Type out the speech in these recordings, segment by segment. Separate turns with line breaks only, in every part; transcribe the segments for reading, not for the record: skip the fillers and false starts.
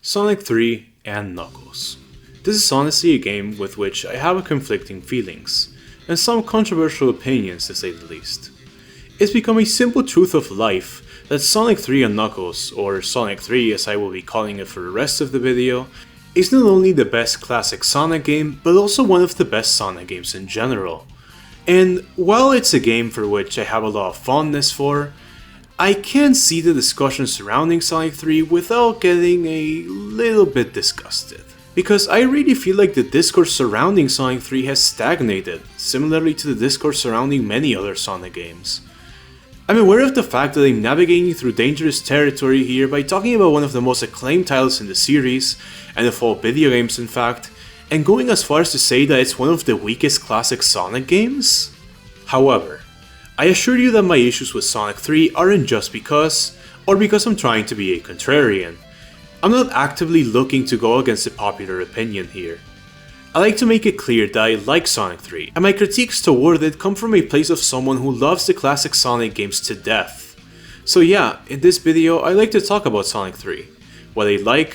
Sonic 3 and Knuckles. This is honestly a game with which I have conflicting feelings, and some controversial opinions to say the least. It's become a simple truth of life that Sonic 3 and Knuckles, or Sonic 3 as I will be calling it for the rest of the video, is not only the best classic Sonic game, but also one of the best Sonic games in general. And while it's a game for which I have a lot of fondness for, I can see the discussion surrounding Sonic 3 without getting a little bit disgusted. Because I really feel like the discourse surrounding Sonic 3 has stagnated, similarly to the discourse surrounding many other Sonic games. I'm aware of the fact that I'm navigating through dangerous territory here by talking about one of the most acclaimed titles in the series, and of all video games in fact, and going as far as to say that it's one of the weakest classic Sonic games. However, I assure you that my issues with Sonic 3 aren't just because, or because I'm trying to be a contrarian. I'm not actively looking to go against the popular opinion here. I like to make it clear that I like Sonic 3, and my critiques toward it come from a place of someone who loves the classic Sonic games to death. So yeah, in this video I like to talk about Sonic 3, what I like,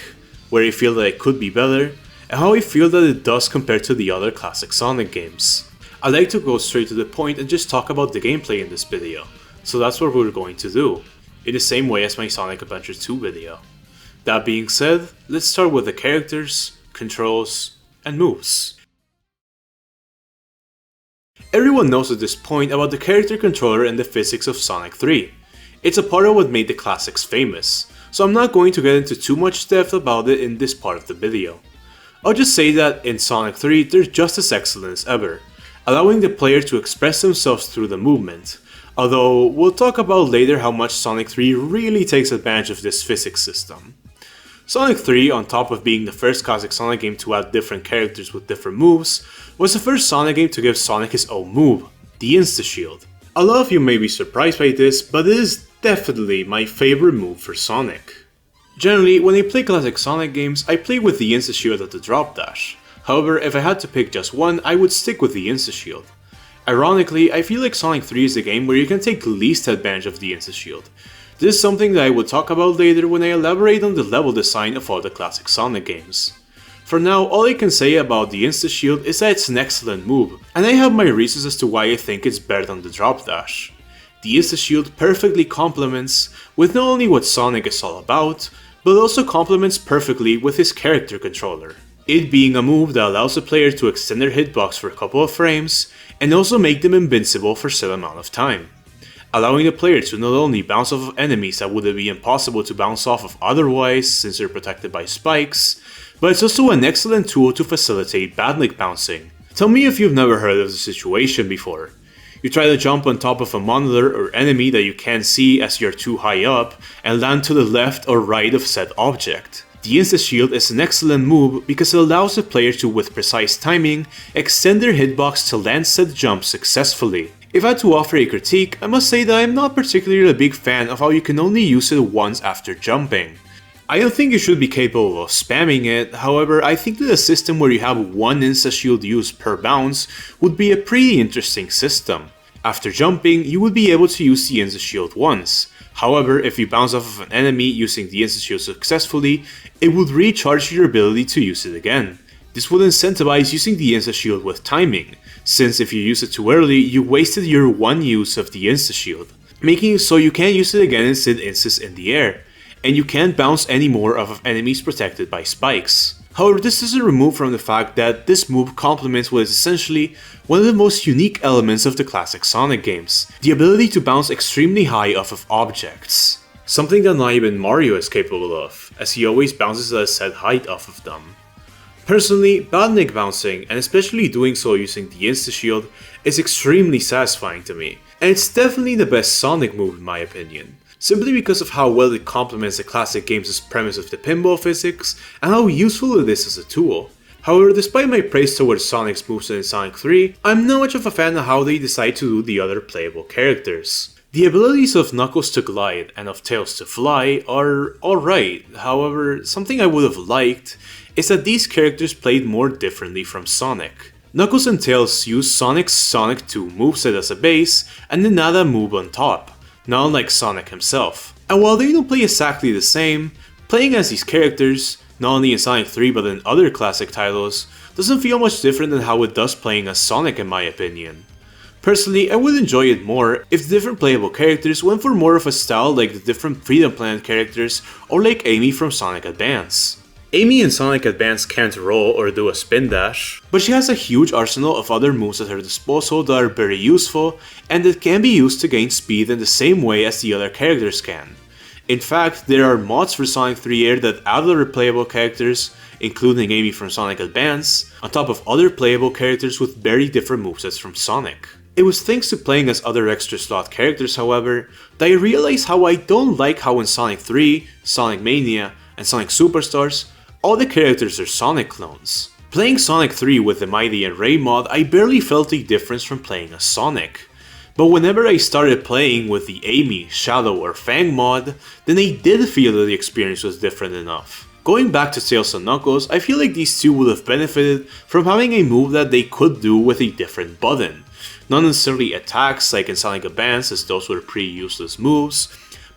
where I feel that it could be better, and how I feel that it does compared to the other classic Sonic games. I like to go straight to the point and just talk about the gameplay in this video, so that's what we're going to do, in the same way as my Sonic Adventure 2 video. That being said, let's start with the characters, controls, and moves. Everyone knows at this point about the character controller and the physics of Sonic 3. It's a part of what made the classics famous, so I'm not going to get into too much depth about it in this part of the video. I'll just say that in Sonic 3 there's just as excellent as ever, allowing the player to express themselves through the movement, although we'll talk about later how much Sonic 3 really takes advantage of this physics system. Sonic 3, on top of being the first classic Sonic game to add different characters with different moves, was the first Sonic game to give Sonic his own move, the Insta-Shield. A lot of you may be surprised by this, but it is definitely my favorite move for Sonic. Generally, when I play classic Sonic games, I play with the Insta-Shield at the drop dash. However, if I had to pick just one, I would stick with the Insta-Shield. Ironically, I feel like Sonic 3 is the game where you can take least advantage of the Insta-Shield. This is something that I will talk about later when I elaborate on the level design of all the classic Sonic games. For now, all I can say about the Insta-Shield is that it's an excellent move, and I have my reasons as to why I think it's better than the drop dash. The Insta-Shield perfectly complements with not only what Sonic is all about, but also complements perfectly with his character controller. It being a move that allows the player to extend their hitbox for a couple of frames, and also make them invincible for a set amount of time, allowing the player to not only bounce off of enemies that would be impossible to bounce off of otherwise since they're protected by spikes, but it's also an excellent tool to facilitate badnik bouncing. Tell me if you've never heard of the situation before. You try to jump on top of a monitor or enemy that you can't see as you're too high up and land to the left or right of said object. The Insta-Shield is an excellent move because it allows the player to, with precise timing, extend their hitbox to land said jump successfully. If I had to offer a critique, I must say that I am not particularly a big fan of how you can only use it once after jumping. I don't think you should be capable of spamming it, however I think that a system where you have one Insta-Shield used per bounce would be a pretty interesting system. After jumping, you would be able to use the Insta-Shield once. However, if you bounce off of an enemy using the Insta-Shield successfully, it would recharge your ability to use it again. This would incentivize using the Insta-Shield with timing, since if you use it too early, you wasted your one use of the Insta-Shield, making it so you can't use it again and sit instas in the air, and you can't bounce any more off of enemies protected by spikes. However, this doesn't remove from the fact that this move complements what is essentially one of the most unique elements of the classic Sonic games, the ability to bounce extremely high off of objects. Something that not even Mario is capable of, as he always bounces at a set height off of them. Personally, badnik bouncing, and especially doing so using the Insta-Shield, is extremely satisfying to me, and it's definitely the best Sonic move in my opinion, simply because of how well it complements the classic game's premise of the pinball physics, and how useful it is as a tool. However, despite my praise towards Sonic's moves in Sonic 3, I'm not much of a fan of how they decide to do the other playable characters. The abilities of Knuckles to glide and of Tails to fly are alright, however, something I would have liked is that these characters played more differently from Sonic. Knuckles and Tails use Sonic's Sonic 2 moveset as a base and then add a move on top, not unlike Sonic himself. And while they don't play exactly the same, playing as these characters, not only in Sonic 3 but in other classic titles, doesn't feel much different than how it does playing as Sonic in my opinion. Personally, I would enjoy it more if the different playable characters went for more of a style like the different Freedom Planet characters or like Amy from Sonic Advance. Amy in Sonic Advance can't roll or do a spin dash, but she has a huge arsenal of other moves at her disposal that are very useful and that can be used to gain speed in the same way as the other characters can. In fact, there are mods for Sonic 3 Air that add other playable characters, including Amy from Sonic Advance, on top of other playable characters with very different movesets from Sonic. It was thanks to playing as other extra slot characters, however, that I realized how I don't like how in Sonic 3, Sonic Mania, and Sonic Superstars, all the characters are Sonic clones. Playing Sonic 3 with the Mighty and Ray mod, I barely felt a difference from playing as Sonic. But whenever I started playing with the Amy, Shadow, or Fang mod, then I did feel that the experience was different enough. Going back to Tails and Knuckles, I feel like these two would have benefited from having a move that they could do with a different button. Not necessarily attacks like in Sonic Advance, as those were pretty useless moves,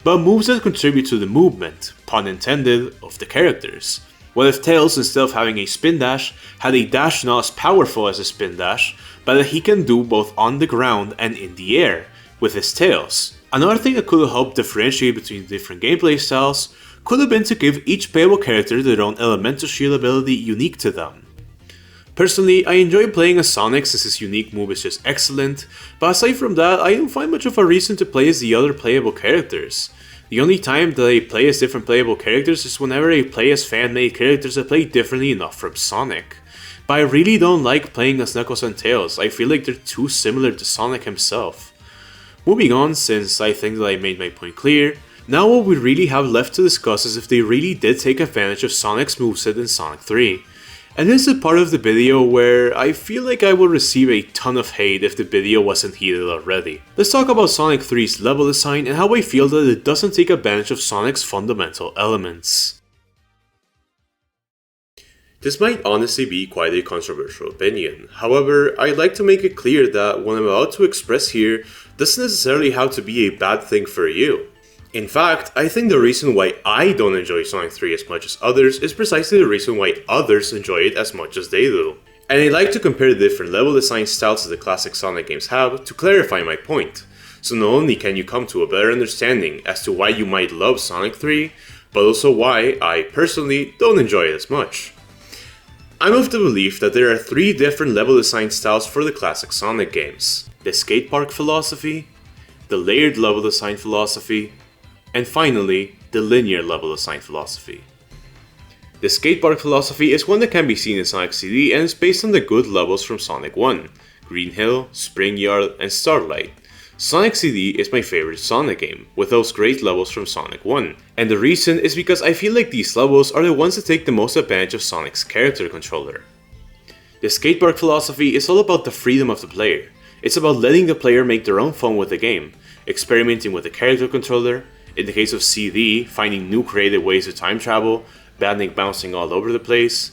but moves that contribute to the movement, pun intended, of the characters. What if Tails, instead of having a spin dash, had a dash not as powerful as a spin dash, but that he can do both on the ground and in the air, with his tails? Another thing that could have helped differentiate between different gameplay styles could have been to give each playable character their own elemental shield ability unique to them. Personally, I enjoy playing as Sonic since his unique move is just excellent, but aside from that, I don't find much of a reason to play as the other playable characters. The only time that I play as different playable characters is whenever I play as fan-made characters that play differently enough from Sonic. But I really don't like playing as Knuckles and Tails, I feel like they're too similar to Sonic himself. Moving on, since I think that I made my point clear, now what we really have left to discuss is if they really did take advantage of Sonic's moveset in Sonic 3. And this is a part of the video where I feel like I will receive a ton of hate if the video wasn't heated already. Let's talk about Sonic 3's level design and how I feel that it doesn't take advantage of Sonic's fundamental elements. This might honestly be quite a controversial opinion, however, I'd like to make it clear that what I'm about to express here doesn't necessarily have to be a bad thing for you. In fact, I think the reason why I don't enjoy Sonic 3 as much as others is precisely the reason why others enjoy it as much as they do. And I like to compare the different level design styles that the classic Sonic games have to clarify my point. So not only can you come to a better understanding as to why you might love Sonic 3, but also why I personally don't enjoy it as much. I'm of the belief that there are three different level design styles for the classic Sonic games: the skate park philosophy, the layered level design philosophy, and finally, the linear level design philosophy. The skate park philosophy is one that can be seen in Sonic CD and is based on the good levels from Sonic 1, Green Hill, Spring Yard, and Starlight. Sonic CD is my favorite Sonic game, with those great levels from Sonic 1, and the reason is because I feel like these levels are the ones that take the most advantage of Sonic's character controller. The skate park philosophy is all about the freedom of the player. It's about letting the player make their own fun with the game, experimenting with the character controller, in the case of CD, finding new creative ways to time travel, Badnik bouncing all over the place.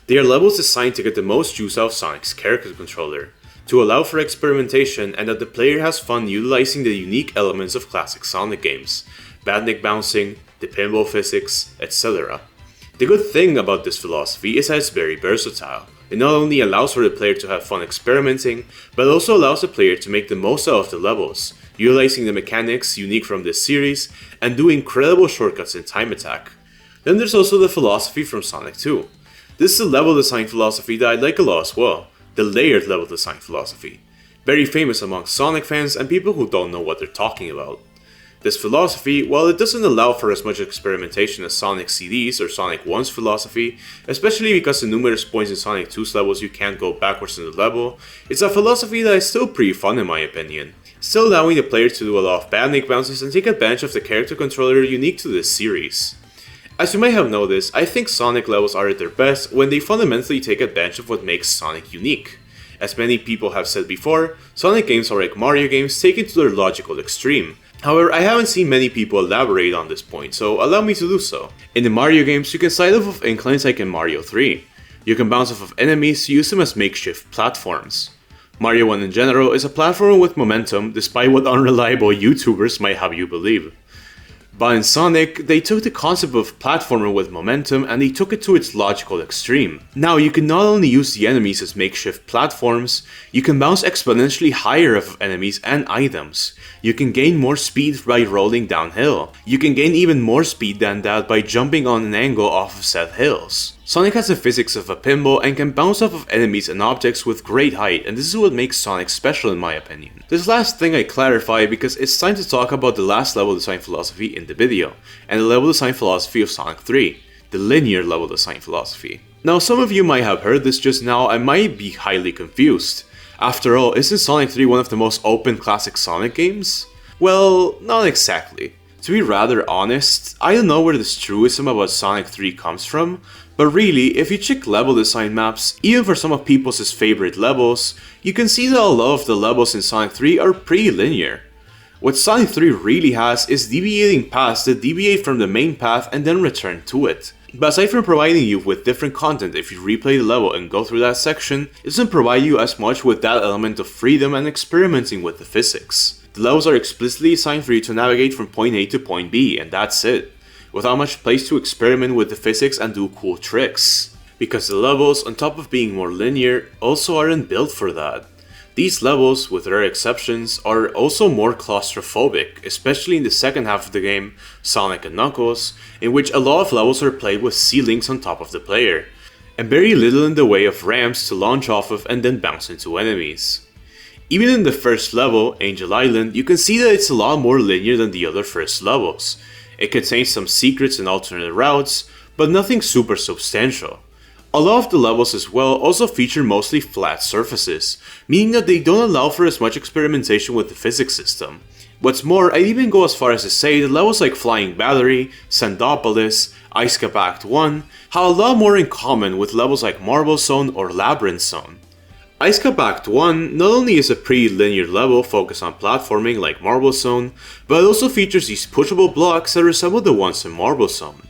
They are levels designed to get the most use out of Sonic's character controller, to allow for experimentation and that the player has fun utilizing the unique elements of classic Sonic games, Badnik bouncing, the pinball physics, etc. The good thing about this philosophy is that it's very versatile. It not only allows for the player to have fun experimenting, but also allows the player to make the most out of the levels, utilizing the mechanics unique from this series, and do incredible shortcuts in Time Attack. Then there's also the philosophy from Sonic 2. This is a level design philosophy that I like a lot as well, the layered level design philosophy. Very famous among Sonic fans and people who don't know what they're talking about. This philosophy, while it doesn't allow for as much experimentation as Sonic CD's or Sonic 1's philosophy, especially because at numerous points in Sonic 2's levels you can't go backwards in the level, it's a philosophy that is still pretty fun in my opinion, still allowing the player to do a lot of Badnik bounces and take advantage of the character controller unique to this series. As you might have noticed, I think Sonic levels are at their best when they fundamentally take advantage of what makes Sonic unique. As many people have said before, Sonic games are like Mario games taken to their logical extreme. However, I haven't seen many people elaborate on this point, so allow me to do so. In the Mario games, you can slide off of inclines like in Mario 3. You can bounce off of enemies to use them as makeshift platforms. Mario 1 in general is a platformer with momentum despite what unreliable YouTubers might have you believe. But in Sonic, they took the concept of platformer with momentum and they took it to its logical extreme. Now you can not only use the enemies as makeshift platforms, you can bounce exponentially higher of enemies and items. You can gain more speed by rolling downhill. You can gain even more speed than that by jumping on an angle off of said hills. Sonic has the physics of a pinball and can bounce off of enemies and objects with great height, and this is what makes Sonic special in my opinion. This last thing I clarify because it's time to talk about the last level design philosophy in the video, and the level design philosophy of Sonic 3, the linear level design philosophy. Now some of you might have heard this just now and might be highly confused. After all, isn't Sonic 3 one of the most open classic Sonic games? Well, not exactly. To be rather honest, I don't know where this truism about Sonic 3 comes from, but really, if you check level design maps, even for some of people's favorite levels, you can see that a lot of the levels in Sonic 3 are pretty linear. What Sonic 3 really has is deviating paths that deviate from the main path and then return to it. But aside from providing you with different content if you replay the level and go through that section, it doesn't provide you as much with that element of freedom and experimenting with the physics. The levels are explicitly designed for you to navigate from point A to point B, and that's it, without much place to experiment with the physics and do cool tricks. Because the levels, on top of being more linear, also aren't built for that. These levels, with rare exceptions, are also more claustrophobic, especially in the second half of the game, Sonic and Knuckles, in which a lot of levels are played with ceilings on top of the player, and very little in the way of ramps to launch off of and then bounce into enemies. Even in the first level, Angel Island, you can see that it's a lot more linear than the other first levels. It contains some secrets and alternate routes, but nothing super substantial. A lot of the levels as well also feature mostly flat surfaces, meaning that they don't allow for as much experimentation with the physics system. What's more, I'd even go as far as to say that levels like Flying Battery, Sandopolis, Ice Cap Act 1 have a lot more in common with levels like Marble Zone or Labyrinth Zone. Ice Cap Act 1 not only is a pretty linear level focused on platforming like Marble Zone, but it also features these pushable blocks that resemble the ones in Marble Zone.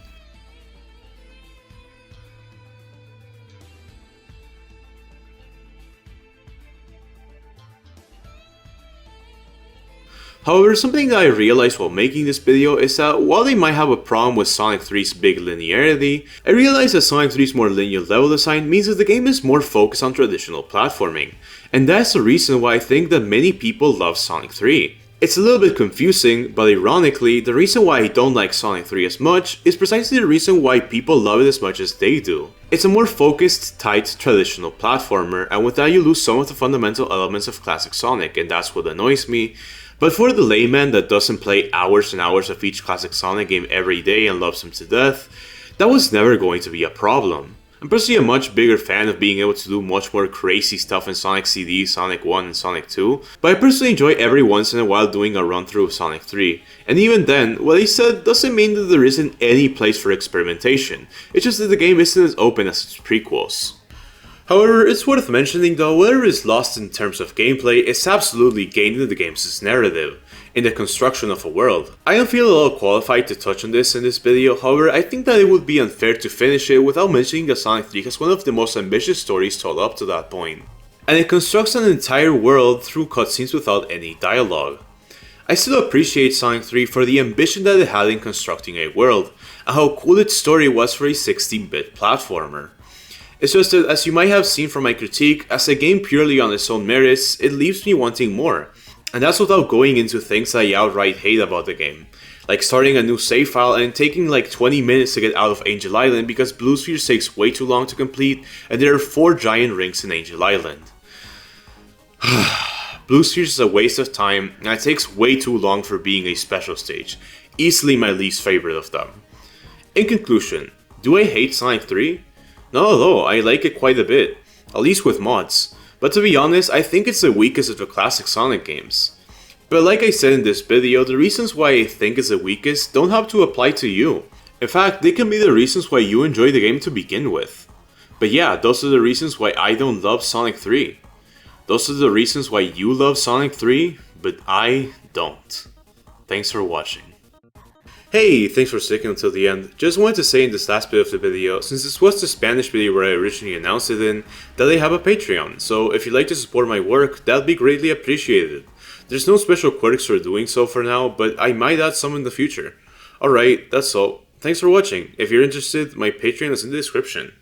However, something that I realized while making this video is that while they might have a problem with Sonic 3's big linearity, I realized that Sonic 3's more linear level design means that the game is more focused on traditional platforming, and that's the reason why I think that many people love Sonic 3. It's a little bit confusing, but ironically, the reason why I don't like Sonic 3 as much is precisely the reason why people love it as much as they do. It's a more focused, tight, traditional platformer, and with that you lose some of the fundamental elements of classic Sonic, and that's what annoys me. But for the layman that doesn't play hours and hours of each classic Sonic game every day and loves them to death, that was never going to be a problem. I'm personally a much bigger fan of being able to do much more crazy stuff in Sonic CD, Sonic 1 and Sonic 2, but I personally enjoy every once in a while doing a run through of Sonic 3, and even then, what I said doesn't mean that there isn't any place for experimentation, it's just that the game isn't as open as its prequels. However, it's worth mentioning though, whatever is lost in terms of gameplay is absolutely gained in the game's narrative, in the construction of a world. I don't feel at all qualified to touch on this in this video, however I think that it would be unfair to finish it without mentioning that Sonic 3 has one of the most ambitious stories told up to that point. And it constructs an entire world through cutscenes without any dialogue. I still appreciate Sonic 3 for the ambition that it had in constructing a world, and how cool its story was for a 16-bit platformer. It's just that, as you might have seen from my critique, as a game purely on its own merits, it leaves me wanting more. And that's without going into things that I outright hate about the game, like starting a new save file and taking like 20 minutes to get out of Angel Island because Blue Spheres takes way too long to complete and there are 4 giant rings in Angel Island. Blue Spheres is a waste of time and it takes way too long for being a special stage, easily my least favorite of them. In conclusion, do I hate Sonic 3? Not at all, I like it quite a bit, at least with mods, but to be honest, I think it's the weakest of the classic Sonic games. But like I said in this video, the reasons why I think it's the weakest don't have to apply to you. In fact, they can be the reasons why you enjoy the game to begin with. But yeah, those are the reasons why I don't love Sonic 3. Those are the reasons why you love Sonic 3, but I don't. Thanks for watching. Hey, thanks for sticking until the end. Just wanted to say in this last bit of the video, since this was the Spanish video where I originally announced it in, that I have a Patreon, so if you'd like to support my work, that'd be greatly appreciated. There's no special quirks for doing so for now, but I might add some in the future. Alright, that's all. Thanks for watching. If you're interested, my Patreon is in the description.